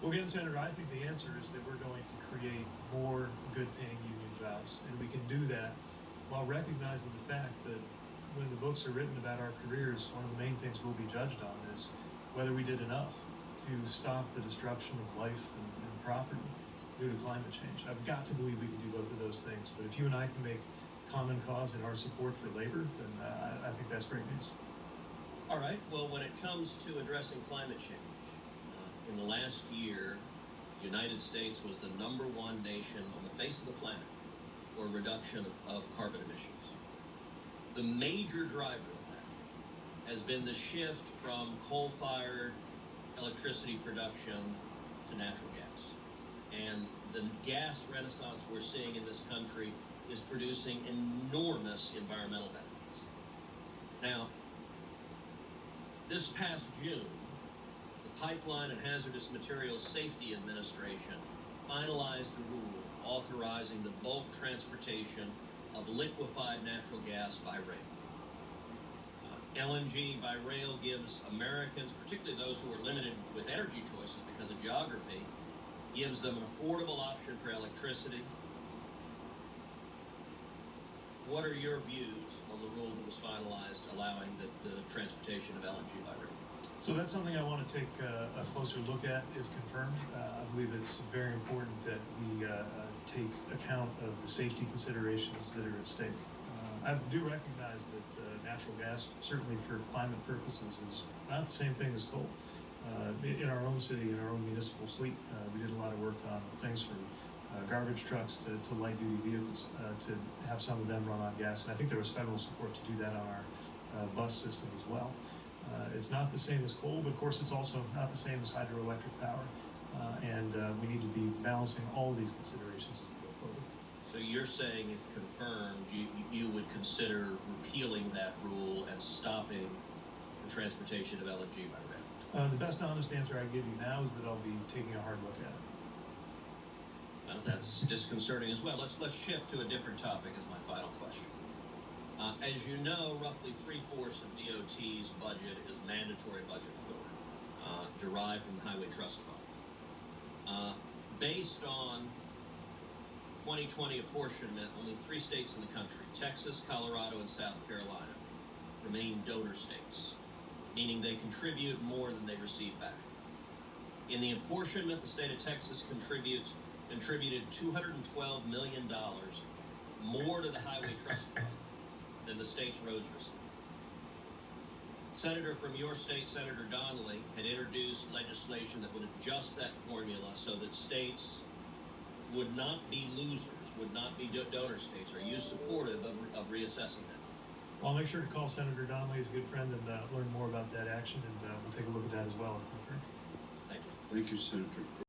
Well, again, Senator, I think the answer is that we're going to create more good-paying union jobs, and we can do that while recognizing the fact that when the books are written about our careers, one of the main things we'll be judged on is whether we did enough to stop the destruction of life and property due to climate change. I've got to believe we can do both of those things, but if you and I can make common cause in our support for labor, then I think that's great news. All right, well, when it comes to addressing climate change, in the last year, the United States was the #1 nation on the face of the planet for reduction of carbon emissions. The major driver of that has been the shift from coal-fired electricity production to natural gas. And the gas renaissance we're seeing in this country is producing enormous environmental benefits. Now, this past June, the Pipeline and Hazardous Materials Safety Administration finalized a rule authorizing the bulk transportation of liquefied natural gas by rail. LNG by rail gives Americans, particularly those who are limited with energy choices because of geography, gives them an affordable option for electricity. What are your views on the rule that was finalized allowing the transportation of LNG by rail? So that's something I want to take a closer look at if confirmed. I believe it's very important that we take account of the safety considerations that are at stake. I do recognize that natural gas, certainly for climate purposes, is not the same thing as coal. In our own city, in our own municipal fleet, we did a lot of work on things from garbage trucks to light-duty vehicles to have some of them run on gas. And I think there was federal support to do that on our bus system as well. It's not the same as coal, but of course it's also not the same as hydroelectric power. And we need to be balancing all of these considerations as we go forward. So you're saying, if confirmed, you would consider repealing that rule and stopping the transportation of LNG by rail? The best honest answer I can give you now is that I'll be taking a hard look at it. Well, that's disconcerting as well. Let's shift to a different topic as my final question. As you know, roughly 3/4 of DOT's budget is mandatory budget authority, derived from the Highway Trust Fund. Based on 2020 apportionment, only 3 states in the country, Texas, Colorado, and South Carolina, remain donor states, meaning they contribute more than they receive back. In the apportionment, the state of Texas contributed $212 million more to the Highway Trust Fund than the state's roads received. Senator from your state, Senator Donnelly, had introduced legislation that would adjust that formula so that states would not be losers, would not be donor states. Are you supportive of reassessing that? Well, I'll make sure to call Senator Donnelly as a good friend and learn more about that action, and we'll take a look at that as well if confirmed. Thank you. Thank you, Senator Cruz.